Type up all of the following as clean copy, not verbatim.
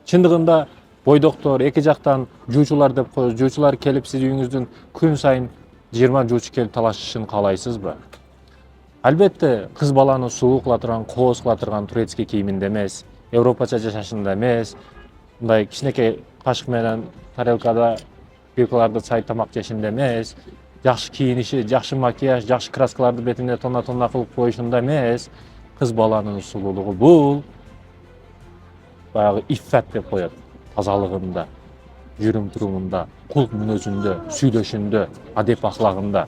Чындыгында бойдоктор эки жактан жуучулар деп коебуз. Жуучулар келип сиздин үйүңүздүн күн сайын 20 жуучу келип талашышын каалайсызбы? Албетте, кыз баланы сулуу кыла турган, кооз кыла турган турецкий кийиминде эмес, европача жашашында эмес, мындай кичинекей кашык менен тарелкада вилкаларды сайып тамак жешинде эмес, жакшы кийиниши, жакшы макияж, жакшы краскаларды бетине тонна кылып коюшунда эмес, кыз баланын сулуулугу бул баягы иффат деп коет. Тазалыгында, жүрүм турумунда, кулк мүнөзүндө, сүйлөшүндө, адеп аклагында.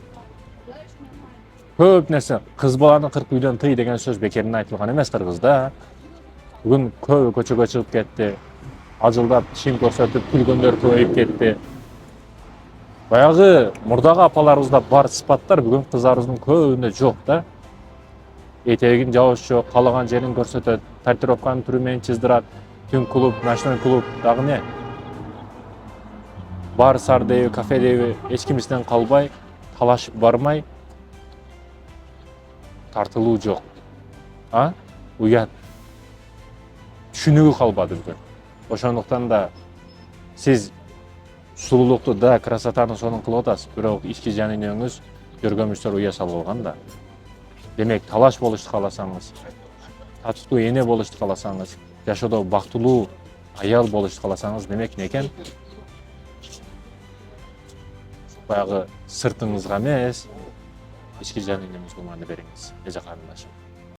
Көп нерсе, кыз баланы 40 үйдөн тый деген сөз бекеринен айтылган эмес Кыргызда. Бүгүн көбү көчөгө чыгып кетти. Ажылдап, тишин көрсөтүп күлгөндөр көбөйүп кетти. Баягы мурдагы апаларыбызда бар сыпаттар бүгүн кыздарыбыздын көбүндө жок да. Этегин жабыш жок, каалаган жерин көрсөтөт, татуировканын түрү менен чыздырат, түн клуб, ночной клуб, дагы не? Бар сар дейби, кафе дейби, эч кимисинен калбай, талашып бармай, тартылуу жок. Уят. Түшүнүгү калбады бүгүн. Ошондуктан да сиз сулуулукту да, красотаны сонун кылып атасыз, бирок ички жаныныңыз көргөмүчтөр уя салып алган да. Демек, талаш болушту кааласаңыз, татыктуу эне болушту кааласаңыз, жашоодо бактылуу аял болушту кааласаңыз, демек эмне экен? Баягы сыртыңызга эмес, ички жаныңызга маани бериңиз, эже карындашым.